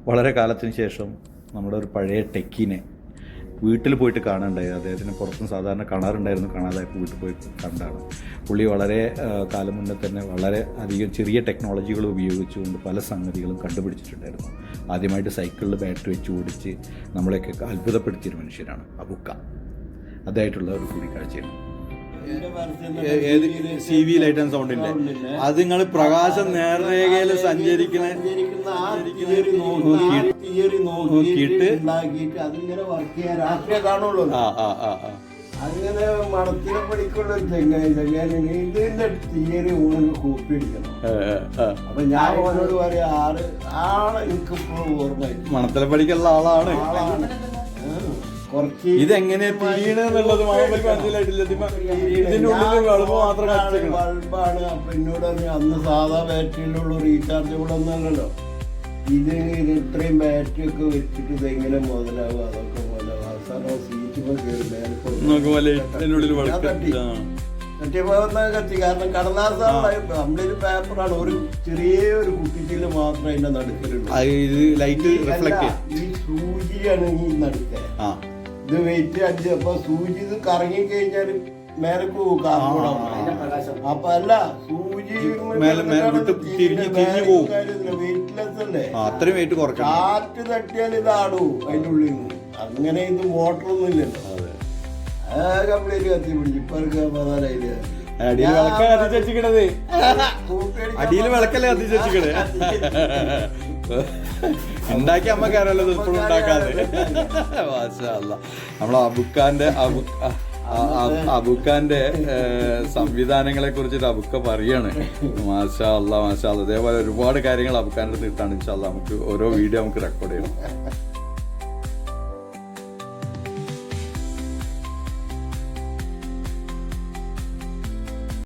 വളരെ കാലത്തിന് ശേഷം നമ്മുടെ ഒരു പഴയ ടെക്കിനെ വീട്ടിൽ പോയിട്ട് കാണാനുണ്ടായി. അദ്ദേഹത്തിന് പുറത്തുനിന്ന് സാധാരണ കാണാറുണ്ടായിരുന്നു, കാണാതായപ്പോൾ വീട്ടിൽ പോയി കണ്ടാണ്. പുള്ളി വളരെ കാലം മുന്നേ തന്നെ വളരെ അധികം ചെറിയ ടെക്നോളജികൾ ഉപയോഗിച്ചുകൊണ്ട് പല സംഗതികളും കണ്ടുപിടിച്ചിട്ടുണ്ടായിരുന്നു. ആദ്യമായിട്ട് സൈക്കിളിൽ ബാറ്ററി വെച്ച് ഓടിച്ച് നമ്മളെയൊക്കെ അത്ഭുതപ്പെടുത്തിയൊരു മനുഷ്യനാണ് അബുക്ക. അതായിട്ടുള്ള ഒരു കൂടിക്കാഴ്ചയാണ്. ഏത് CV ലൈറ്റ് ആൻഡ് സൗണ്ടില്ലേ? അത് നിങ്ങൾ പ്രകാശം നേർരേഖയിൽ സഞ്ചരിക്കുന്ന നോക്കിയിട്ട് അതിങ്ങനെ വർക്ക് ചെയ്യാൻ രാത്രിയെ കാണുള്ളൂ. അങ്ങനെ മണത്തിനെ പഠിക്കുള്ള ഒരു ചെങ്ങായി ഇതിന്റെ തിയറി ഓന് കോപ്പി അടിക്കണം. അപ്പൊ ഞാൻ ഓനോട് പറയാ ആളെ എനിക്കിപ്പോഴും ഓർമ്മ. മണത്തിലെ പഠിക്കുള്ള ആളാണ്. ഇതെങ്ങനെ തീയണെന്നുള്ളത് മനസ്സിലായിട്ടില്ല. ബൾബാണ്. അപ്പൊ എന്നോട് അന്ന് സാധാ ബാറ്ററിയിലുള്ള റീചാർജബിൾ ഒന്നല്ലല്ലോ ഇത്. ഇത്രയും ബാറ്ററി ഒക്കെ വെച്ചിട്ട് ഇതെങ്ങനെ മുതലാവും? അതൊക്കെ മുതലാവും. അവസാനം സീറ്റ് കത്തി. കാരണം കടലാസാണ്, നമ്മളൊരു പേപ്പറാണ്. ഒരു ചെറിയൊരു കുപ്പിച്ചില് മാത്രം അതിന്റെ നടുക്കലുള്ളൂ. ഈ സൂചിയാണ് ഈ നടുക്ക. ഇത് വെയിറ്റ് 5. അപ്പൊ സൂചി ഇത് കറങ്ങി കഴിഞ്ഞാൽ മേലെ പോകും. അപ്പൊ അല്ല, സൂചി വെയിറ്റ്ലെസ് അല്ലേ, അത്രയും വെയിറ്റ് കുറയ്ക്കാം. കാറ്റ് തട്ടിയാൽ ഇതാടൂ അതിന്റെ ഉള്ളിൽ നിന്ന്. അങ്ങനെ ഇത് മോട്ടറൊന്നും ഇല്ലല്ലോ. കംപ്ലീറ്റ് കത്തി പിടിച്ചു. ഇപ്പൊ അടിയിൽ വിളക്കല്ലേ കത്തിച്ചേച്ചിക്കണേ. ഉണ്ടാക്കി അമ്മക്കാരല്ലോ ഇപ്പോഴും ഉണ്ടാക്കാതെ. നമ്മളെ അബുക്കാന്റെ സംവിധാനങ്ങളെ കുറിച്ചിട്ട് അബുക്ക പറയാണ്. മാഷാ അല്ലാ മാഷാ അല്ലാ. അതേപോലെ ഒരുപാട് കാര്യങ്ങൾ അബുക്കാൻ്റെ അടുത്ത് കിട്ടാണ്. ഇൻഷാ അല്ലാ നമുക്ക് ഓരോ വീഡിയോ നമുക്ക് റെക്കോർഡ് ചെയ്യണം.